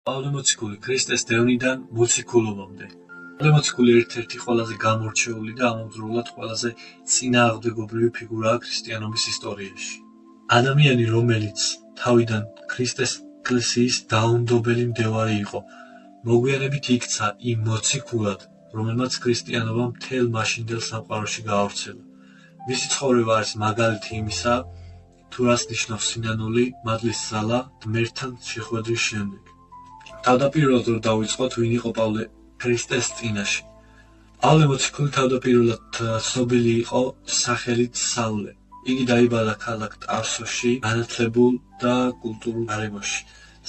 პავლე მოციქული ქრისტეს დევნიდან მოციქულობამდე. პავლე მოციქული ერთ-ერთი ყველაზე გამორჩეული და ამავდროულად ყველაზე წინააღმდეგობრივი ფიგურაა ქრისტიანობის ისტორიაში. ადამიანი, რომელიც თავიდან ქრისტეს ეკლესიის დაუნდობელი მდევარი იყო, მოგვიანებით იქცა იმ მოციქულად, რომელმაც ქრისტიანობა მთელ მაშინდელ სამყაროში გაავრცელა. მისი ცხოვრება არის მაგალითი იმისა, თუ რას ნიშნავს სინანული, მადლის ძალა ღმერთთან შეხვედრის შემდეგ. თავდაპირველად რომ დავიწყოთ, ვინ იყო პავლე ქრისტეს წინაშე. პავლე მოციქული თავდაპირველად ცნობილი იყო სახელით საულე. იგი დაიბადა ქალაქ ტარსოში, განათლებულ და კულტურულ გარემოში.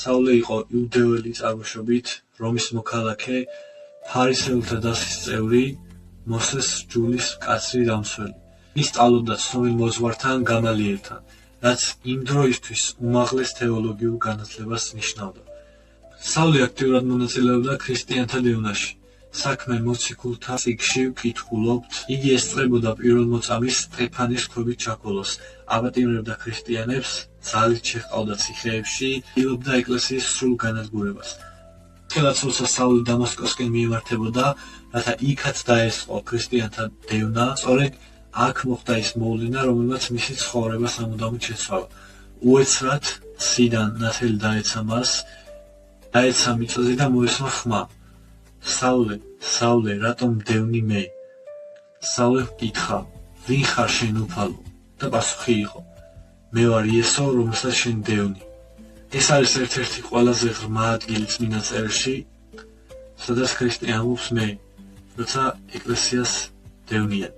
საულე იყო იუდეელი წარმოშობით, რომის მოქალაქე, ფარისეულთა დასის წევრი, მოსეს ჯულის მკაცრი დამცველი. ის სწავლობდა ცნობილ მოძღვართან გამალიელთან, რაც იმ დროისთვის უმაღლეს თეოლოგიურ განათლებას ნიშნავდა. საულე აქტიურად მონაწილეობდა ქრისტიანთა დევნაში. საქმე მოციქულთა წიგნში ვკითხულობთ, იგი ესწრებოდა პირველმოწამის სტეფანის ქვებით ჩაქოლოს, აპატიმრებდა ქრისტიანებს, ძალით შეჰყავდა ციხეებში, ილობდა ეკლესიის სრულ განადგურებას. ხელაც როცა საულე დამასკოსკენ მიემართებოდა, რათა იქაც დაესწრო ქრისტიანთა დევნა, სწორედ აქ მოხდა ის მოვლენა, რომელმაც მისი ცხოვრება სამუდამოდ შეცვალა. უეცრად ციდან ნათელი დაეცა მას, დაეცა მიწაზე და მოესმა ხმა. საულე, საულე, რატომ დევნი მე? საულე ჰკითხა, ვინ ხარ შენ უფალო? და პასუხი იყო, მე ვარ იესო, რომელსაც შენ დევნი. ეს არის ერთ-ერთი ყველაზე ღრმა ადგილი წმინდა წერილში, სადაც ქრისტიანობს მე, როცა ეკლესიას დევნიან.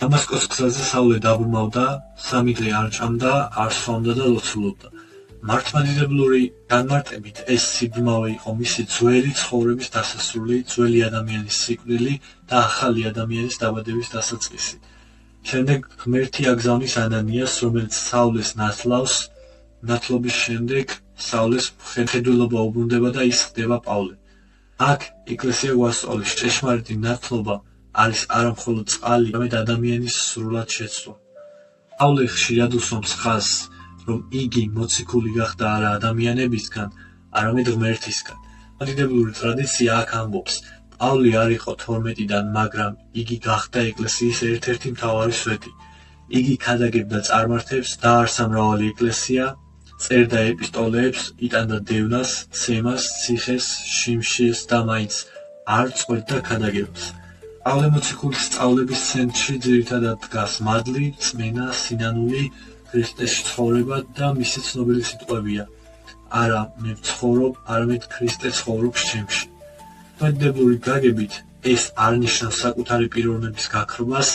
დამასკოს გზაზე საულე დაბრმავდა, 3 დღე არ ჭამდა, არ სვამდა და ლოცულობდა. მართლმადიდებლური განმარტებით ეს სიბრმავე იყო მისი ძველი ცხოვრების დასასრული, ძველი ადამიანის სიკვდილი და ახალი ადამიანის დაბადების დასაწყისი. შემდეგ ღმერთი აგზავნის ანანიას, რომელიც საულეს ნათლავს, ნათლობის შემდეგ საულეს მხედველობა უბრუნდება და ის ხდება პავლე. აქ ეკლესია გვასწავლის, ჭეშმარიტი ნათლობა არის არა მხოლოდ წყალი, არამედ ადამიანის სრულად შეცვლა. პავლე ხშირად უსვამს ხაზს, რომ იგი მოციქული გახდა არა ადამიანებისგან, არამედ ღმერთისგან. მადიდებლური ტრადიცია აქ ამბობს, პავლე არ იყო 12-დან, მაგრამ იგი გახდა ეკლესიის ერთ-ერთი მთავარი სვეტი. იგი ქადაგებდა წარმართებს, დააარსა მრავალი ეკლესია, წერდა ეპისტოლეებს, იტანდა დევნას, ცემას, ციხეს, შიმშილს და მაინც არ წყვეტდა ქადაგებას. პავლე მოციქულის სწავლების ცენტრში ძირითადად დგას მადლი, წმენა, სინანული, ქრისტეს ცხოვრება და მისი ცნობილი სიტყვებია. არა მე ვცხოვრობ, არამედ ქრისტე ცხოვრობს ჩემში. მადიდებლური გაგებით ეს არ ნიშნავს საკუთარი პიროვნების გაქრობას,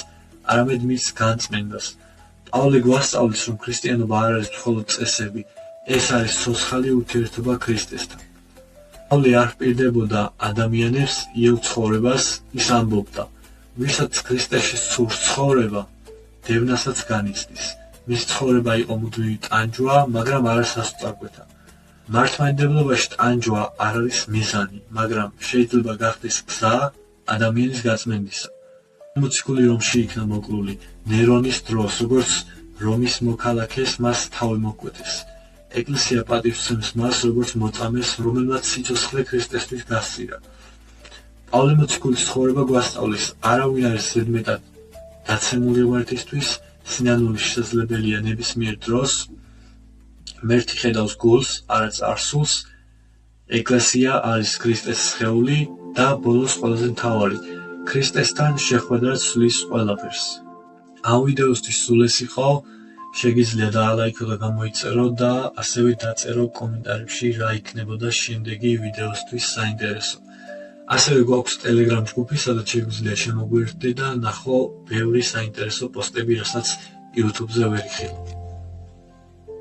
არამედ მის განწმენდას. პავლე გვასწავლის, რომ ქრისტიანობა არ არის მხოლოდ წესები, ეს არის ცოცხალი ურთიერთობა ქრისტესთან. პავლე არ ჰპირდებოდა ადამიანებს იელ ცხოვრებას, ის ამბობდა, ვისაც ქრისტეში სურს ცხოვრება, დევნასაც განიცდის. მის ცხოვრება იყო მუდმივი ტანჯვა, მაგრამ არა სასწრაფოთა. მართლმადიდებლობაში ტანჯვა არ არის მიზანი, მაგრამ შეიძლება გახდეს გზა ადამიანის გაწმენდისა. მოციქული რომში იქნა მოკლული, ნერონის დროს, როგორც რომის მოქალაქეს მას თავი მოკვეთეს. ეკლესია პატივსცემს მას, როგორც მოწამეს, რომელმაც სიცოცხლე ქრისტესთვის გასწირა. პავლე მოციქულის ცხოვრება გვასწავლის, არავინ არის ზედმეტად დაცემული ღმერთისთვის, სინანული შესაძლებელია ნებისმიერ დროს, ღმერთი ხედავს გულს, არა წარსულს, ეკლესია არის ქრისტეს სხეული და ბოლოს ყველაზე მთავარი, ქრისტესთან შეხვედრა ცვლის ყველაფერს. ამ ვიდეოსთვის სულ ეს იყო, შეგიძლია დაალაიქო და გამოიწერო და ასევე დაწერო კომენტარებში რა იქნებოდა შემდეგი ვიდეოსთვის საინტერესო. ასევე გვაქვს Telegram ჯგუფი, სადაც შეგვიძლია შემოგვიერთდე და ნახო ბევრი საინტერესო პოსტები, რასაც YouTube-ზე ვერ იხილავ.